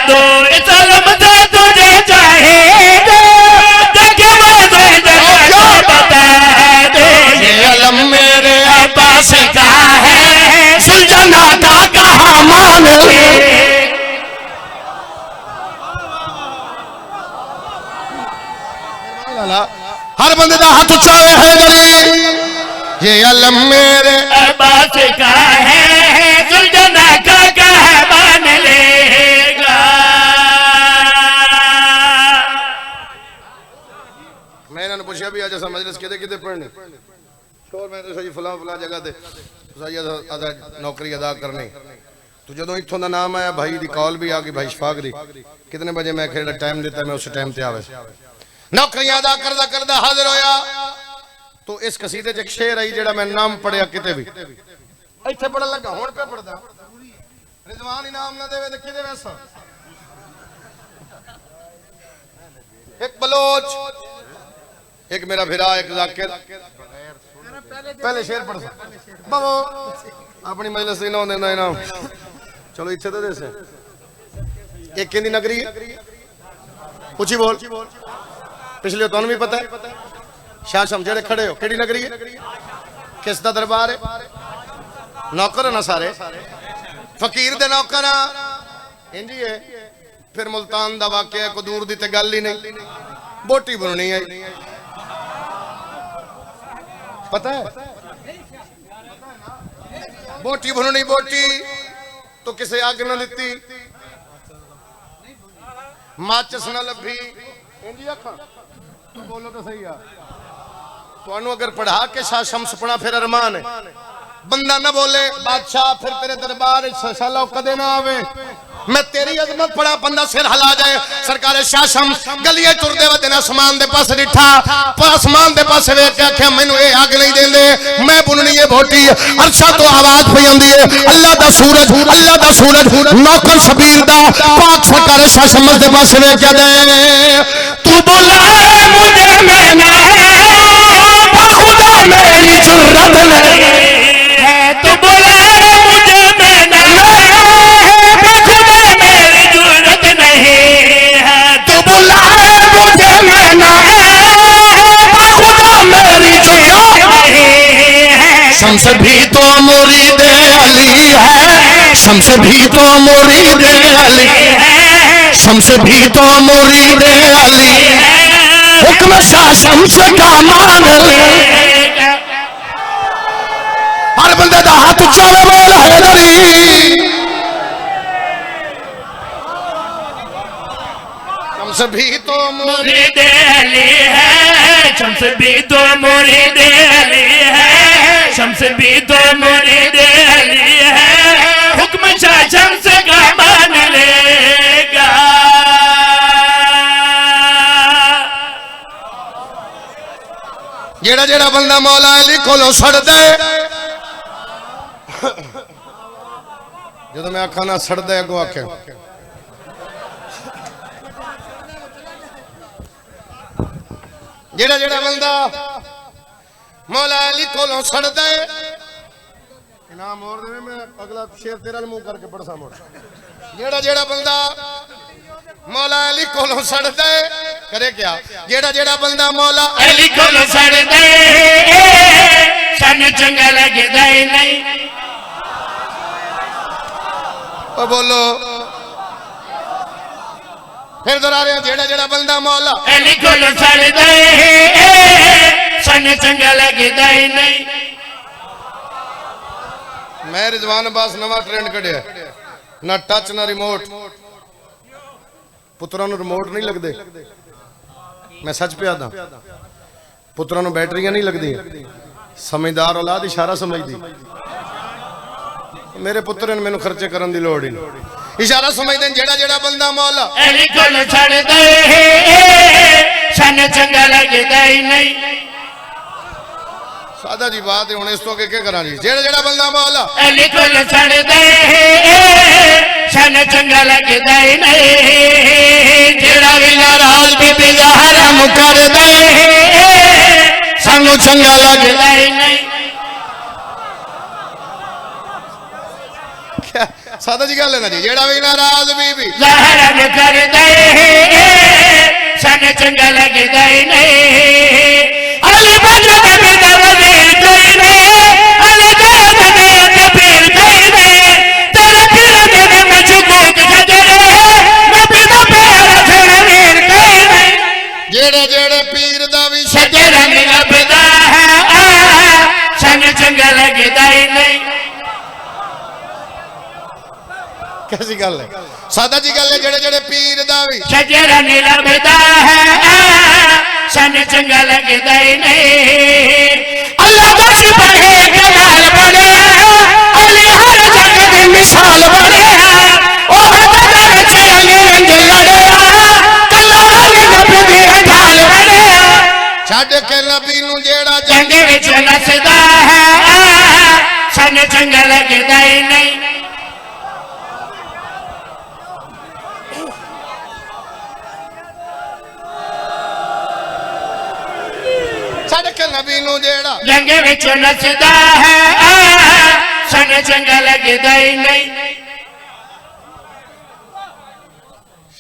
दो। इस अलम से तुझे चाहिए जो, जाके वो ज़ुलजना को बता दो। ये अलम मेरे अब्बास का है, ज़ुलजना का कहाँ मान ले। हर बंदे का हाथ उच्चा है गली, ये अलम मेरे अब्बास का है, ज़ुलजना का कहाँ मान लेगा। मैं इन्होंने पूछा भी आज ऐसा मजलिस किते किते पढ़ने शोर, मैं तो फला फला जगह ते नौकरी अदा करनी। तो जो इतों का नाम आया, भाई दी कॉल भी आ गई, भाई शफाक दी कितने बजे, मैं खेड़ा टाइम दिता, मैं उस टाइम ते आवे। नौकरी अदा करदा करदा हाजिर होया। तो इस कसीदे च एक शेर आई जेड़ा मैं नाम पढ़िया किते भी इत्थे पढ़न लगा, हुण पे पढ़दा। रिजवान इनाम ना देवे ते किदे वैसा। एक बलोच, एक मेरा भिरा, एक जाकिर। पहले शेर पढ़ बाबो अपनी मजलिस इनाम देना इनाम। चलो इत्थे तो देसे एक किंदी नगरी उची बोल, पिछले तुहानू भी पता है। शाह शम जेड़े खड़े हो, केड़ी नगरी है, किस दा दरबार है? नौकर है ना सारे, फकीर दे नौकर इंज ही है। फिर मुल्तान दा वाकया को दूर दी ते गल ही नहीं, बोटी बननी है, पता है बोटी बननी। बोटी तो किसे अग न दिती, माचिस न लभी, बोलो तो सही यार। तो अगर पढ़ा के शाह शम्स पढ़ा फिर अरमान है, बंदा न बोले बादशाह फिर तेरे दरबार साला कदे ना आवे। मैं तेरी अजमत पढ़ा, बंदा सिर हला जाए। सरकार शाह शम्स गलियां टुरदे वे दिन आसमान दे पास डिठा, आसमान दे पास वेख के आख्या मैनू ये अग नहीं देंदे, मैं बुननी है बोटी। अरशा तो आवाज पई आंदी है, अल्लाह दा सूरज, अल्लाह दा सूरज। नौकर शबीर दा पाक सरकार शाह शम्स दे पास वेख के दे, तू बुलाए मुझे मैंने खुदा मेरी जुर्रत नहीं है, तू बुलाए मुझे मैंने खुदा मेरी जुर्रत नहीं है, तू बुलाए मुझे मैंने खुदा मेरी जुर्रत नहीं है। शम्स भी तो मुरीद अली है, शम्स भी तो मुरीद अली है, शम्स भी तो मुरीद अली है, हुक्म शाह शम्स का मान ले। हर बंदे दा हाथ उच्चा वे, बोल हैदरी। शम्स भी तो मुरीद अली है, शम्स भी तो मुरीद अली है, शम्स भी तो मुरीद अली है, हुक्म शाह शम्स का मान लेगा। जेड़ा जेड़ा बंदा मौला अली कोलों सड़ दे, ਜਦੋਂ ਮੈਂ ਆਖਾਂ ਨਾ ਸੜਦਾ ਅੱਗੋਂ ਆਖੇ ਜਿਹੜਾ ਜਿਹੜਾ ਬੰਦਾ मौला अली कोलों सड़दा है इनाम और देवे मैं अगला शेर तेरा मुंह करके पढ़सा मोड़ जेड़ा जेड़ा बंदा मौला अली कोलों सड़दा है करे क्या जेड़ा जेड़ा बंदा मौला अली कोलों सड़दा है सन चंगा लगदा है नहीं ओ बोलो फिर दोहरा रहे हैं जेड़ा जेड़ा बंदा मौला अली कोलों सड़दा है सन चंगा लगदा ही नहीं मैं रिजवान अब्बास नवा ट्रेंड कढ़िया ना टच ना रिमोट पुत्रों रिमोट नहीं लगते मैं सच पे आदा पुत्रों बैटरियां नहीं लगती समझदार औलाद इशारा समझती मेरे पुत्र ने मैनू खर्चे करने की लोड़ ही नहीं इशारा समझते जेड़ा जेड़ा बंदा मौला अली कोल छड़दा सन चंगा लगदा ही नहीं सादा जी बात है हुण इस तो अगे क्या करा जी जेड़ा जेड़ा बंदा मौला अली कोल छड़दा सन चंगा लगदा ही नहीं जेड़ा भी नाराज बीबी ज़हरा मुकरदा सानू चंगा लगदा ही नहीं सादा जी गल है ना जी जेड़ा भी नाराज बीबी ज़हरा मुकरदा सानू चंगा लगदा ही नहीं अली बजा दे दरवीर कोई नहीं अली दर्द दे कबीर कोई नहीं तेरे पीर दे मजबूत खजरे नबी दा प्यारा फकीर कोई नहीं जेड़े जेड़े पीर दा भी सजरा निभदा सन चंगा लगदा ही नहीं कैसी गल है सादा जी गल है जेड़े जेड़े पीर दा भी सजरा निभदा सन चंगा लगदा ही नहीं अल्लाह बख्श बने कमाल बने अली हर जगह दी मिसाल बने ओ हदर विच अली रंग लड़े कल्ला अली नबी दी ढाल बने छड़ के नबी नू जेड़ा जंग विच नसदा सन चंगा लगदा ही नहीं छड़ के नबी नू जेड़ा जंग विच नसदा सन चंगा लगदा ही नहीं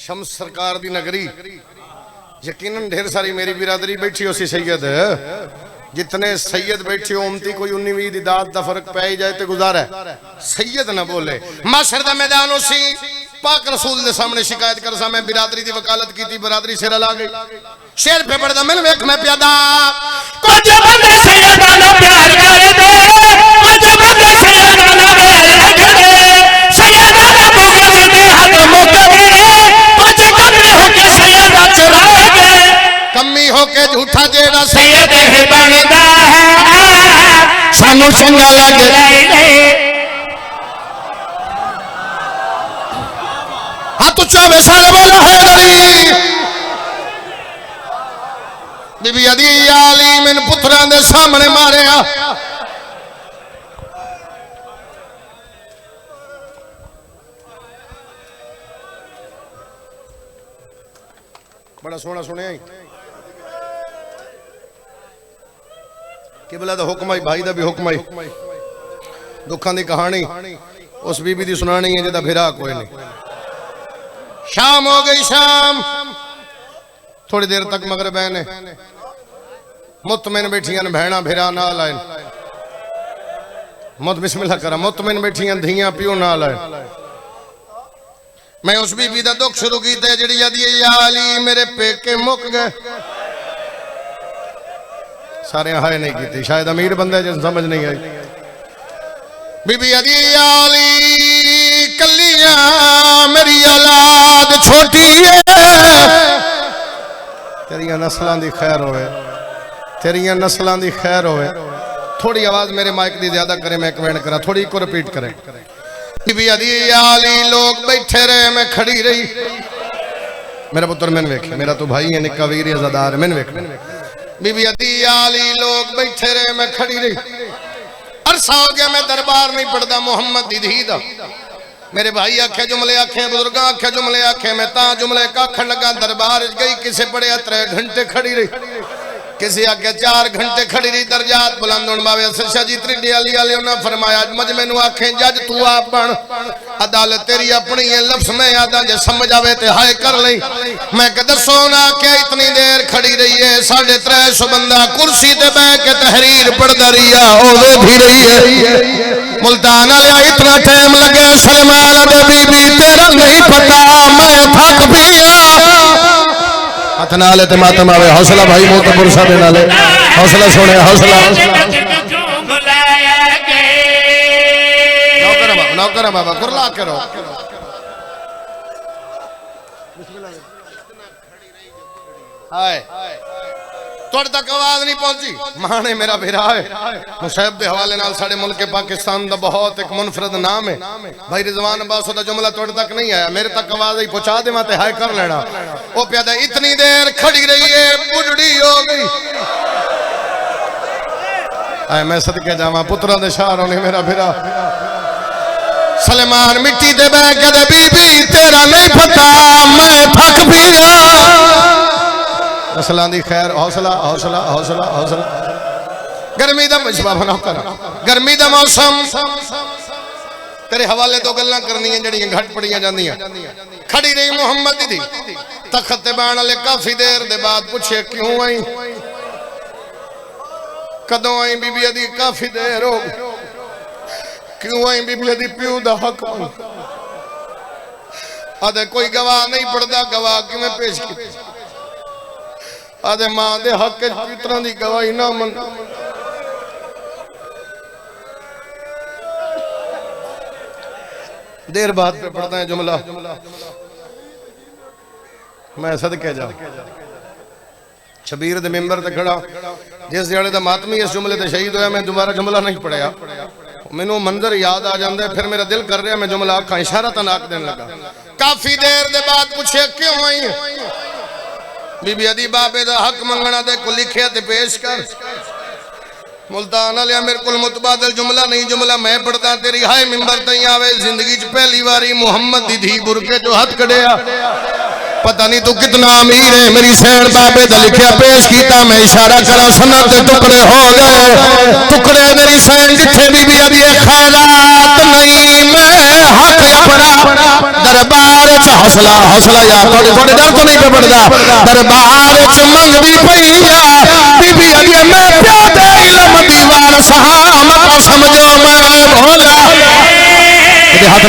शम्स सरकार दी नगरी यकीनन ढेर सारी मेरी बिरादरी बैठी हो सी सैयद जितने सैयद बैठे हो उमती कोई 19-20 दी दात दा फर्क पै जाए ते गुजारा है सैयद ना बोले माशर दा मैदान हो सी पाक रसूल दे सामने शिकायत कर सा मैं बिरादरी दी वकालत की थी बिरादरी सिर ला गई शेर पे पड़दा मैं वेख मैं प्यादा कुछ बंदे सैयदा दा प्यार कर दे कुछ बंदे सैयदा दा प्यार रख दे सैयदा दा बुग़्ज़ दे हद मुकदे कुछ कमी हो के सैयदा चुरा दे कमी हो के झूठा जेड़ा सैयद है बनदा सानू चंगा लगदा ही नहीं हाथ चावे सारे बोला है दरी बीबी अदी आली मैन पुत्रा दे सामने मारिया बड़ा सोहना सुनिया किबला दा हुक्म आई भाई दा भी हुक्म आई दुखां दी कहानी उस बीबी दी सुनानी है जिदा फिरा कोई नहीं शाम हो गई शाम थोड़ी देर तक मगर बहने मुतमिन बैठियां भैणा भिरा नाल आए मुत बिस्मिल्लाह करा मुतमिन बैठियां धियां पियो नाल आए मैं उस बीबी दा दुख शुरू कीता जिहड़ी आदी या अली मेरे पेके मुक गए सारे हाय नहीं की शायद अमीर बंदा जिन समझ नहीं आई बीबी आदी या अली कलिया मेरी औलाद छोटी है तेरिया नस्लों की खैर होवे तेरिया नस्लों की खैर होवे थोड़ी आवाज मेरे माइक की ज्यादा करे मैं कमेंट करा थोड़ी को रिपीट करें बीबी आदी आली लोग बैठे रहे मैं खड़ी रही मेरा पुत्र मैंने वेखे मेरा तो भाई है निक्का वीर अज़ादार मैंने वेख बीबी आदी आली लोग बैठे रहे मैं खड़ी रही अरसा हो गया मैं दरबार नहीं पढ़ता मोहम्मद दी धी दा मेरे भाई आखे जुमले आखे बुजुर्ग आखे जुमले आखे मैं ता जुमले काखन लगा दरबार गई किसे पढ़िया 3 घंटे खड़ी रही किसी आगे 4 घंटे खड़ी रही दर्जात बुलंद होने बावे सरशा जी त्रिडी अली वाले उन्हें फरमाया मजमे नु आखे जज तू आप बन अदालत तेरी अपनी है लफ्ज में आदा जे समझ आवे ते हाय कर ले मैं कह दसो ना के इतनी देर खड़ी रही है 350 बंदा कुर्सी ते बैठ के तहरीर पढ़दा रिया ओवे भी रही है मुल्तान वाले इतना टाइम लगे सलमान दे बीबी तेरा नहीं पता मैं थक पिया हाथ नाले ते मातम आवे हौसला भाई मोतपुर साहब नाले हौसला सुने हौसला नौकर बाबा कुरला करो हाय तोड़ तक आवाज नहीं पहुंची माने मेरा बेरा है मुसैब दे हवाले नाल साडे मुल्क पाकिस्तान दा बहुत एक मुनफरद नाम है भाई रिजवान अब्बास दा जुमला तोड़ तक नहीं आया मेरे तक आवाज ही पहुंचा दे मैं हाय कर लेना ओ प्यादा इतनी देर खड़ी रही है बुढ़ड़ी हो गई आए मैं सदके जावा पुत्रा दे शार होने मेरा बेरा सलमान मिट्टी दे बैठ के बीबी तेरा नहीं पता मैं थक पिया असलां दी खैर हौसला हौसला हौसला हौसला गर्मी दा मजबा बना कर गर्मी दा मौसम तेरे हवाले तो गल्लां करनियां जड़ियां घट पड़ियां जांदियां खड़ी रही मोहम्मद दी तखत ते बैण वाले काफी देर दे बाद पूछे क्यों आई कदों आई बीबी दी काफी देर हो क्यों आई बीबी दी प्यू दा हक आदे कोई गवाह नहीं पड़दा गवाह किवें पेश कीते आदे मां दे हक पुत्रा दी गवाही ना मन देर बाद पे पढ़ता है जुमला मैं सदके जा शबीर दे मिंबर ते खड़ा जिस जड़े दा मातमी इस जुमले ते शहीद होया मैं दोबारा जुमला नहीं पढ़िया मैनू मंजर याद आ जांदा फिर मेरा दिल कर रहा मैं जुमला आखा इशारा ता नाक देन लगा काफी देर दे बाद पूछे क्यों आई बीबी अदी बाबे दा हक मंगना दे को लिखे ते पेश कर मुल्तान वाले मेरे को मुतबादल जुमला नहीं जुमला मैं पढ़ता तेरी हाय मिंबर तई आवे जिंदगी च पहली बारी मोहम्मद दी धी बुरके जो हाथ कड़िया पता नहीं तू कितना अमीर है मेरी सैन बाबे दा लिखिया पेश कीता मैं इशारा करा सनत दे टुकड़े हो गए टुकड़े मेरी सैन जिथे बीबी अदी खैरात नहीं मैं हक अपना दरबार च हौसला हौसला यार थोड़ी थोड़ी डर तो नहीं पे पड़दा दरबार च मंगदी पईया बीबी अदी मैं प्या दे इल्म दीवार सहामत समझो मैं भोला हाथ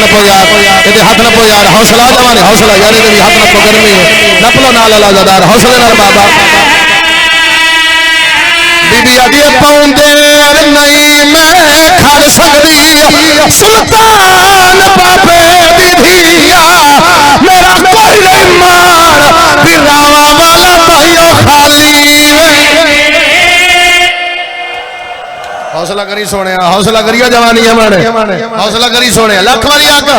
न पो यार हौसला जवानी हौसला यार हाथ न पो गर्मी है नपलो नाल लाजादार हौसले नाल बाबा बीबी आदि पौंदे नहीं मैं खड़ सकदी सुल्तान बाबे दी धिया मेरा कोई नहीं मान बिरावा वाला भाइयों खाली हौसला करी सोने हौसला करिया जवानी हमारे हौसला करी सोने लख वाली आग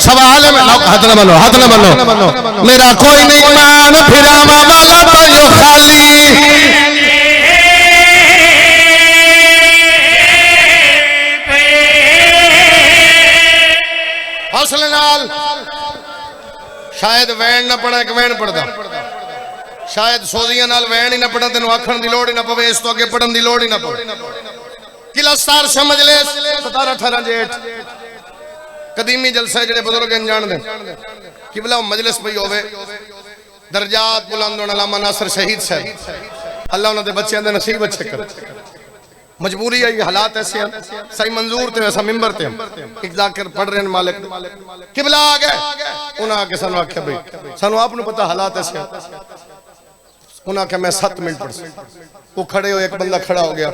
सवाल है हाथ न मनो मेरा कोई नहीं मान फिरावा वाला भाइयों खाली हौसले नाल शायद वैन न पड़ा एक वैन पढ़दा शायद सोजियां नाल वैन ही न पड़ा तेन आखण दी लोड़ ही ना पवे इस तो अगे पढ़न दी लोड़ ही ना पवे किला सार समझ ले 17-18 जेठ कदीमी जलसा जेडे बुजुर्ग जान दे किबला मजलिस पई होवे दर्जात बुलंद होने अल्लामा नासिर शहीद साहब अल्लाह उन्हां दे बच्चें दे नसीब अच्छे कर मजबूरी है हालात ऐसे हैं सही मंजूर थे ऐसा मिंबर थे एक जाकर पढ़ रहे हैं मालिक किबला आ गए उन्हां आके सानू आख्या भाई सानू आपनु पता हालात ऐसे हैं उन्हां आख्या मैं 7 मिनट पढ़ वो खड़े हो एक बंदा खड़ा हो गया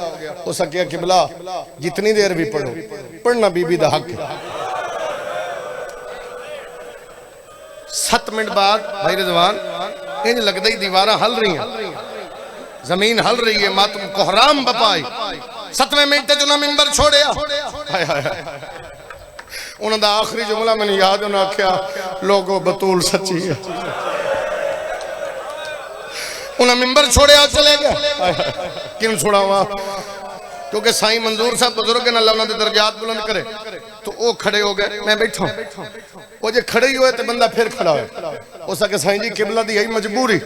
हो सके किबला जितनी देर भी पढ़ो पढ़ना बीबी दा हक है 7 मिनट बाद भाई रिजवान इंज लगदा ही दीवारां हल रही हैं जमीन हल रही है मातम कोहराम बपाई 7वें मिनट च उन्हां मिंबर छोड़िया हाय हाय उन्हां दा आखिरी जुमला मैनूं याद उन्हां आख्या लोगो बतूल सच्ची है उन्हें मिंबर छोड़े चले गए क्यों छोड़ावा क्योंकि साईं मंजूर साहब बुजुर्ग ने अल्लाह उन्हां दे दर्जात बुलंद करे तो वो खड़े हो गए, मैं बैठा वो जे खड़े ही होए तो बंदा फिर खड़ा होए हो सके साईं जी किबला दी है मजबूरी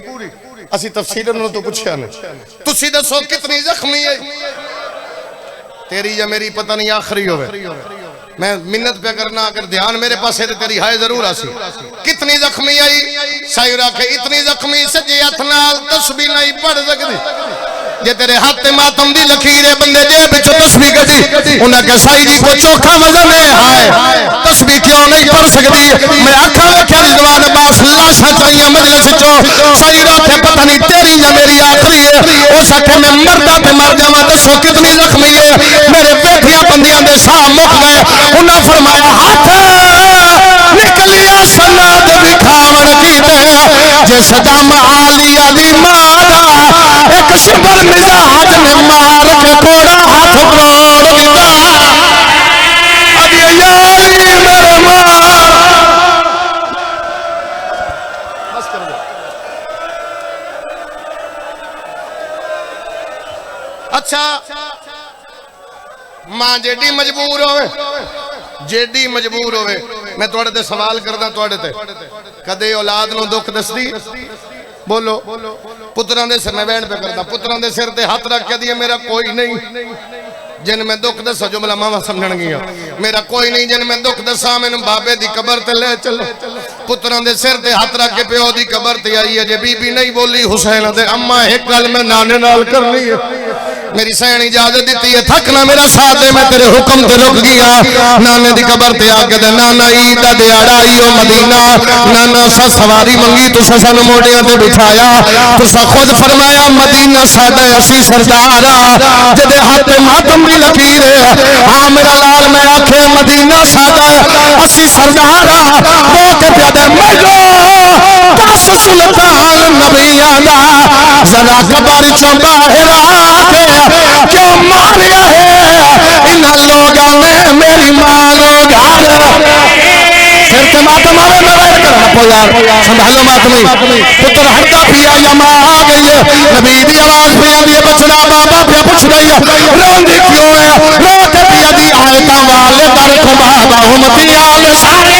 असी तफसील उन्होंने तो पूछया नहीं तुसी दसो कितनी जख्मी है तेरी या मेरी पता नहीं आखिरी होवे मैं मिन्नत पे करना अगर ध्यान मेरे पास है तो तेरी हाय जरूर आसी कितनी जख्मी आई साईं राखे इतनी जख्मी सजे हथ नाल तस्बीह नहीं पढ़ सकदी जे तेरे हाथ ते मातम दी लकीर है बंदे जेब विच तस्बीह कढी उन्हें कहा साईं जी को चोखा वजन है हाय तस्बीह क्यों नहीं पढ़ सकदी मैं आखा वेख्या रिजवान अब्बास लाशा चाहिए मजलिस चो साईं राखे पता नहीं तेरी या मेरी आखिरी है ओ सके मैं मरदा ते मर जावां दसो कितनी जख्मी है मेरे बैठिया बंदियां दे साह मुक गए उन्हें फरमाया हाथ निकलिया सनाद दिखावण की दे जे सदाम आलिया दी मादा एक शिबर मिजाज ने मार के थोड़ा हाथ तोड़ दिता अब ये यारी मेरे मां बस कर दो अच्छा मां जेडी मजबूर होवे मैं तुहाडे ते सवाल करदा तुहाडे ते कदे औलाद नु दुख दसदी बोलो पुत्रां दे सिर मैं बहन पे करदा पुत्रां दे सिर ते हाथ रख के दिए मेरा कोई नहीं जिन मैं दुख दसा जुमला मावा समझण गया मेरा कोई नहीं जिन मैं दुख दसा मैनू बाबे दी कबर ते ले चलो पुत्रां दे सिर ते हाथ रख के प्यो दी कबर ते आई है जे बीबी नहीं बोली हुसैन दे अम्मा एक गल मैं नाने नाल करनी है मेरी सैन इजाजत दी है थकना मेरा साथ है मैं तेरे हुक्म ते रुक गया नाने दी कबर ते आके दे नाना ईद दा दिहाड़ा आई ओ मदीना नाना सा सवारी मंगी तुसा सानू मोडियां ते बिठाया तुसा खुद फरमाया मदीना साडा असी सरदार जदे हाथ मातम दी लकीर है हां मेरा लाल मैं आखे मदीना साडा असी सरदार वो ते प्यादे मजो दस सुल्तान नबियां दा जरा कबर चों बाहर आके क्यों मारिया है इन लोगों ने मेरी मां नो घर सिर के मातम आवे मैं वैर करना पो यार संभालो मातमी पुत्र हटदा पिया या मां आ गई है नबी दी आवाज पे आंदी है बचड़ा बाबा पे पूछ रही है रोंदी क्यों है रो के पिया दी आयता वाले दर को बाबा उम्मती आल सारे